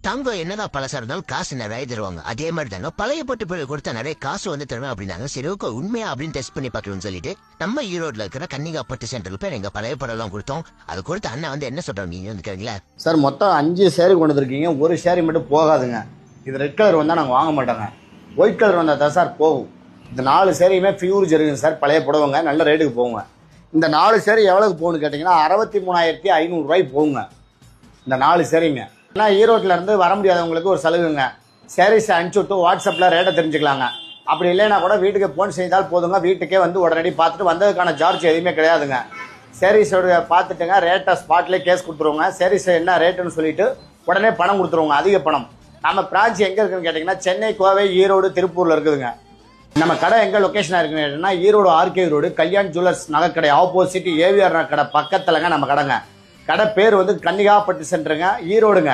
தங்கம் என்னதான் பழசா இருந்தாலும் காசு நிறைய தருவாங்க. அதே மாதிரி தாங்க பழைய பொட்டு பொருள் கொடுத்தா நிறைய காசு வந்து தருவேன் அப்படின்னாங்க. சரி ஓகே உண்மையா அப்படின்னு டெஸ்ட் பண்ணி பார்க்கணும்னு சொல்லிட்டு நம்ம ஈரோட்ல இருக்கிற கன்னிகா பட்டு சென்டருக்கு போய் எங்க பழைய பொருள் எல்லாம் கொடுத்தோம். அது கொடுத்து அண்ணா வந்து என்ன சொல்றாங்க நீங்க வந்துக்கிறீங்களா சார்? மொத்தம் 5 சேரீ கொண்டு வந்திருக்கீங்க, ஒரு சேரீ மட்டும் போகாதுங்க. இது ரெட் கலர் வந்தால் நாங்கள் வாங்க மாட்டோங்க, ஒயிட் கலர் வந்தால் தான் சார் போகும். இந்த 4 சேரீயுமே பியூர் ஜெருகுங்க சார், பழைய புடவைங்க, நல்ல ரேட்டுக்கு போகுங்க. இந்த 4 சேரீ எவ்வளோக்கு போகணும்னு கேட்டிங்கன்னா 63,500 ரூபாய்க்கு போகுங்க இந்த 4 சேரீங்க. ஏன்னா ஈரோட்டில் இருந்து வர முடியாதவங்களுக்கு ஒரு சலுகைங்க, சேரீஸை அனுப்பிச்சி விட்டு வாட்ஸ்அப்பில் ரேட்டை தெரிஞ்சுக்கலாங்க. அப்படி இல்லைன்னா கூட வீட்டுக்கு ஃபோன் செய்தால் போதுங்க, வீட்டுக்கே வந்து உடனடி பார்த்துட்டு வந்ததுக்கான சார்ஜ் எதுவுமே கிடையாதுங்க. சேரீஸோட பார்த்துட்டுங்க ரேட்டை ஸ்பாட்லேயே கேஸ் கொடுத்துருவோங்க. சேரீஸ் என்ன ரேட்டுன்னு சொல்லிட்டு உடனே பணம் கொடுத்துருவோங்க, அதிக பணம். நம்ம பிரான்ச் எங்கே இருக்குன்னு கேட்டிங்கன்னா சென்னை, கோவை, ஈரோடு, திருப்பூரில் இருக்குதுங்க. நம்ம கடை எங்கே லொக்கேஷனாக இருக்குன்னு கேட்டிங்கன்னா Erode RK road Kalyan jewellers நகைக்கடை ஆப்போசிட் ஏவிஆர் கடை பக்கத்துலங்க நம்ம கடைங்க. கடை பேர் வந்து கன்னிகா பட்டு சென்டருங்க, ஈரோடுங்க.